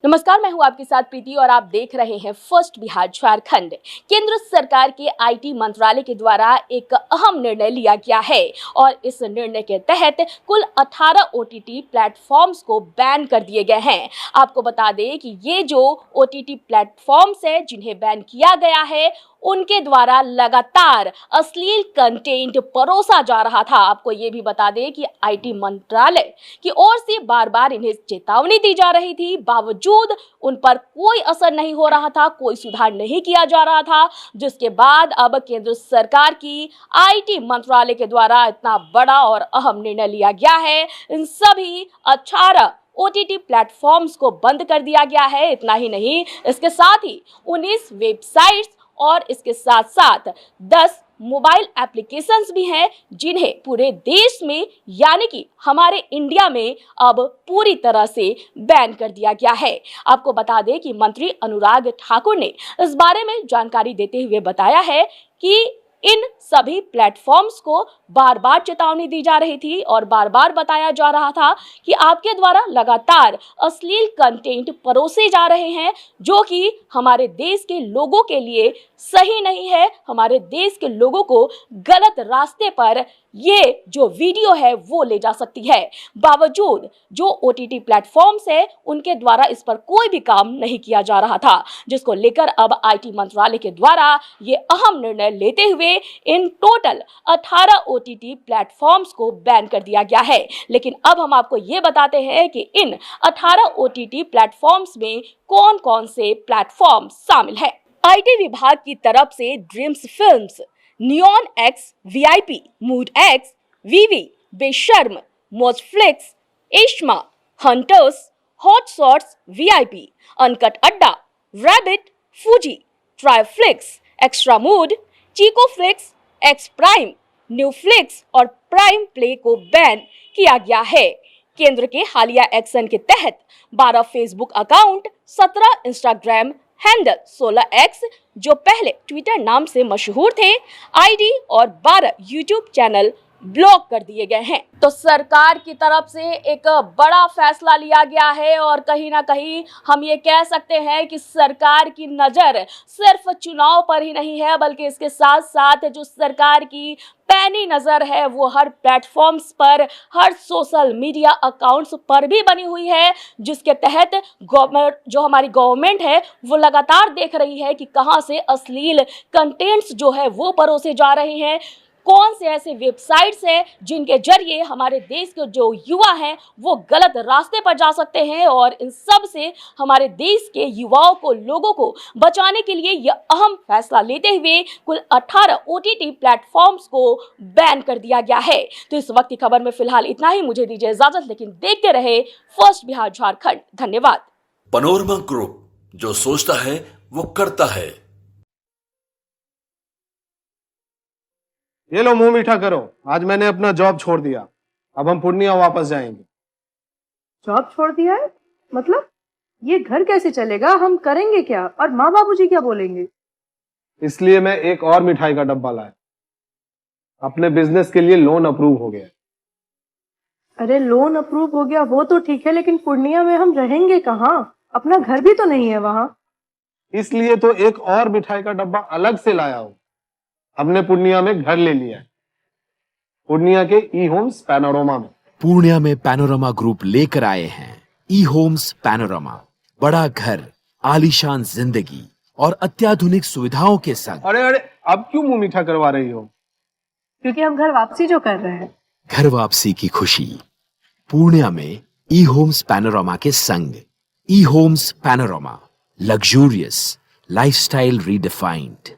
नमस्कार, मैं हूं आपके साथ प्रीति और आप देख रहे हैं फर्स्ट बिहार झारखंड। केंद्र सरकार के आईटी मंत्रालय के द्वारा एक अहम निर्णय लिया गया है और इस निर्णय के तहत कुल 18 ओटीटी प्लेटफॉर्म्स को बैन कर दिए गए हैं। आपको बता दें कि ये जो ओटीटी प्लेटफॉर्म्स है जिन्हें बैन किया गया है उनके द्वारा लगातार अश्लील कंटेंट परोसा जा रहा था। आपको ये भी बता दें कि आईटी मंत्रालय की ओर से बार बार इन्हें चेतावनी दी जा रही थी, बावजूद उन पर कोई असर नहीं हो रहा था, कोई सुधार नहीं किया जा रहा था, जिसके बाद अब केंद्र सरकार की आईटी मंत्रालय के द्वारा इतना बड़ा और अहम निर्णय लिया गया है। इन सभी 18 ओटीटी प्लेटफॉर्म्स को बंद कर दिया गया है। इतना ही नहीं, इसके साथ ही 19 वेबसाइट्स और इसके साथ साथ 10 मोबाइल एप्लीकेशंस भी हैं जिन्हें पूरे देश में यानी कि हमारे इंडिया में अब पूरी तरह से बैन कर दिया गया है। आपको बता दें कि मंत्री अनुराग ठाकुर ने इस बारे में जानकारी देते हुए बताया है कि इन सभी प्लेटफॉर्म्स को बार बार चेतावनी दी जा रही थी और बार बार बताया जा रहा था कि आपके द्वारा लगातार अश्लील कंटेंट परोसे जा रहे हैं जो कि हमारे देश के लोगों के लिए सही नहीं है, हमारे देश के लोगों को गलत रास्ते पर ये जो वीडियो है वो ले जा सकती है। बावजूद जो ओटीटी प्लेटफॉर्म्स है उनके द्वारा इस पर कोई भी काम नहीं किया जा रहा था, जिसको लेकर अब आईटी मंत्रालय के द्वारा ये अहम निर्णय लेते हुए इन टोटल 18 ओटीटी प्लेटफॉर्म्स को बैन कर दिया गया है। लेकिन अब हम आपको ये बताते हैं कि इन 18 ओटीटी प्लेटफॉर्म्स में कौन कौन से प्लेटफॉर्म शामिल है। आईटी विभाग की तरफ से dreams films, neon X VIP, mood X, VV, Besharam, Mojflix, एश्मा, hunters, hot shots VIP, uncut Adda, rabbit, Fugi, Triflicks, extra mood, Chiko flicks, X prime, new flicks और प्राइम प्ले को बैन किया गया है। केंद्र के हालिया एक्शन के तहत 12 Facebook account, 17 Instagram handle, 16 x जो पहले ट्विटर नाम से मशहूर थे आईडी और 12 यूट्यूब चैनल ब्लॉक कर दिए गए हैं। तो सरकार की तरफ से एक बड़ा फैसला लिया गया है और कहीं ना कहीं हम ये कह सकते हैं कि सरकार की नज़र सिर्फ चुनाव पर ही नहीं है, बल्कि इसके साथ साथ जो सरकार की पैनी नज़र है वो हर प्लेटफॉर्म्स पर, हर सोशल मीडिया अकाउंट्स पर भी बनी हुई है, जिसके तहत जो हमारी गवर्नमेंट है वो लगातार देख रही है कि कहां से अश्लील कंटेंट्स जो है वो परोसे जा रहे हैं, कौन से ऐसे वेबसाइट्स हैं जिनके जरिए हमारे देश के जो युवा हैं वो गलत रास्ते पर जा सकते हैं। और इन सब से हमारे देश के युवाओं को, लोगों को बचाने के लिए यह अहम फैसला लेते हुए कुल 18 ओटीटी प्लेटफॉर्म्स को बैन कर दिया गया है। तो इस वक्त की खबर में फिलहाल इतना ही। मुझे दीजिए इजाजत, लेकिन देखते रहे फर्स्ट बिहार झारखंड। धन्यवाद। पैनोरमा ग्रुप, जो सोचता है वो करता है। ये लो, मुंह मीठा करो। आज मैंने अपना जॉब छोड़ दिया, अब हम पूर्णिया वापस जाएंगे। जॉब छोड़ दिया है? मतलब ये घर कैसे चलेगा? हम करेंगे क्या? और माँ बाबूजी क्या बोलेंगे? इसलिए मैं एक और मिठाई का डब्बा लाया। अपने बिजनेस के लिए लोन अप्रूव हो गया। अरे लोन अप्रूव हो गया वो तो ठीक है, लेकिन पूर्णिया में हम रहेंगे कहाँ? अपना घर भी तो नहीं है वहाँ। इसलिए तो एक और मिठाई का डब्बा अलग से लाया हूँ। हमने पूर्णिया में घर ले लिया है, पूर्णिया के ई होम्स पैनोरमा में। पूर्णिया में पैनोरमा ग्रुप लेकर आए हैं ई होम्स पैनोरमा। बड़ा घर, आलीशान जिंदगी और अत्याधुनिक सुविधाओं के संग। अरे अरे, अब क्यों मुंह मीठा करवा रही हो? क्योंकि हम घर वापसी जो कर रहे हैं। घर वापसी की खुशी पूर्णिया में ई होम्स पैनोरमा के संग। E homes panorama, luxurious lifestyle redefined.